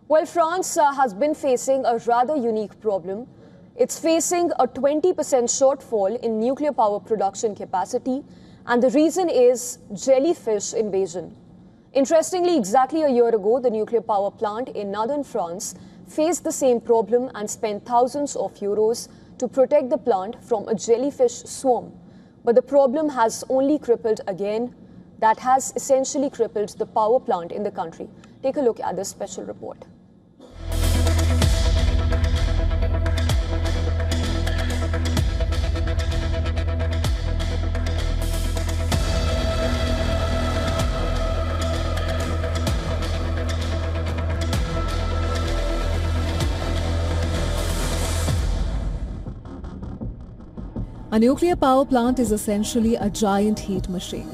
Well, France has been facing a rather unique problem. It's facing a 20% shortfall in nuclear power production capacity, and the reason is jellyfish invasion. Interestingly, exactly a year ago, the nuclear power plant in northern France faced the same problem and spent thousands of euros to protect the plant from a jellyfish swarm. But the problem has only crippled again. That has essentially crippled the power plant in the country. Take a look at this special report. A nuclear power plant is essentially a giant heat machine.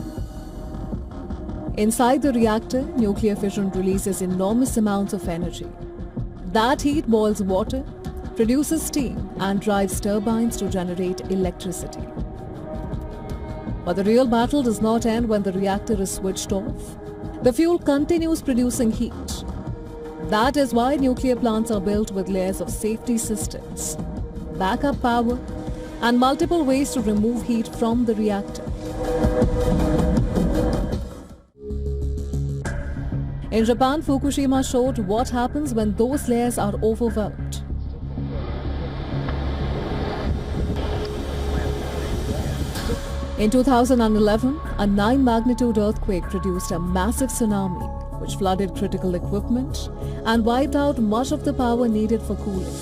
Inside the reactor, nuclear fission releases enormous amounts of energy. That heat boils water, produces steam, and drives turbines to generate electricity. But the real battle does not end when the reactor is switched off. The fuel continues producing heat. That is why nuclear plants are built with layers of safety systems, backup power, and multiple ways to remove heat from the reactor. In Japan, Fukushima showed what happens when those layers are overwhelmed. In 2011, a 9-magnitude earthquake produced a massive tsunami, which flooded critical equipment and wiped out much of the power needed for cooling.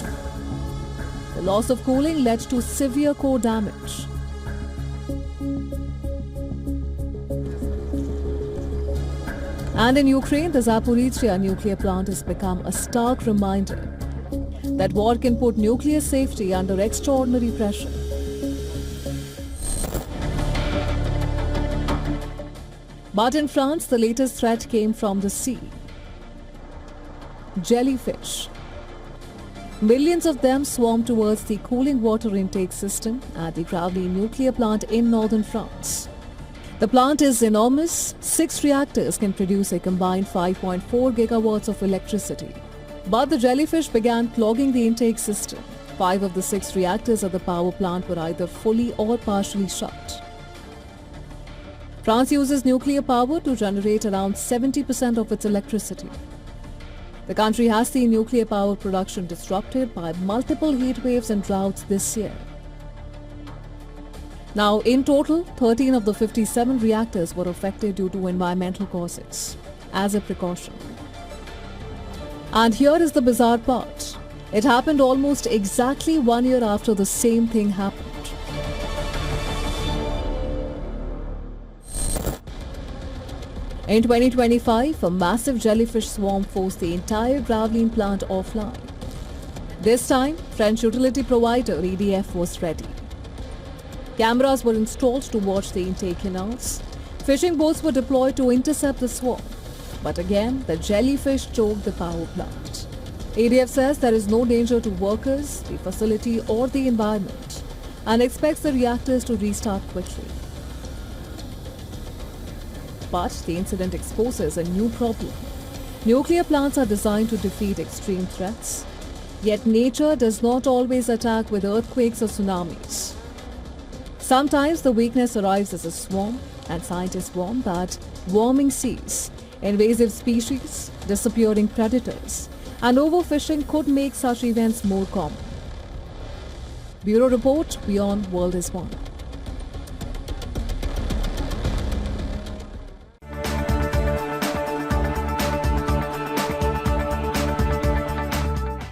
The loss of cooling led to severe core damage. And in Ukraine, the Zaporizhzhia nuclear plant has become a stark reminder that war can put nuclear safety under extraordinary pressure. But in France, the latest threat came from the sea. Jellyfish. Millions of them swarm towards the cooling water intake system at the Gravelines nuclear plant in northern France. The plant is enormous. 6 reactors can produce a combined 5.4 gigawatts of electricity. But the jellyfish began clogging the intake system. 5 of the 6 reactors at the power plant were either fully or partially shut. France uses nuclear power to generate around 70% of its electricity. The country has seen nuclear power production disrupted by multiple heat waves and droughts this year. Now, in total, 13 of the 57 reactors were affected due to environmental causes, as a precaution. And here is the bizarre part. It happened almost exactly 1 year after the same thing happened. In 2025, a massive jellyfish swarm forced the entire Gravelines plant offline. This time, French utility provider EDF was ready. Cameras were installed to watch the intake canals. Fishing boats were deployed to intercept the swarm. But again, the jellyfish choked the power plant. EDF says there is no danger to workers, the facility, or the environment, and expects the reactors to restart quickly. But the incident exposes a new problem. Nuclear plants are designed to defeat extreme threats, yet nature does not always attack with earthquakes or tsunamis. Sometimes the weakness arrives as a swarm, and scientists warn that warming seas, invasive species, disappearing predators, and overfishing could make such events more common. Bureau Report, Beyond World is One.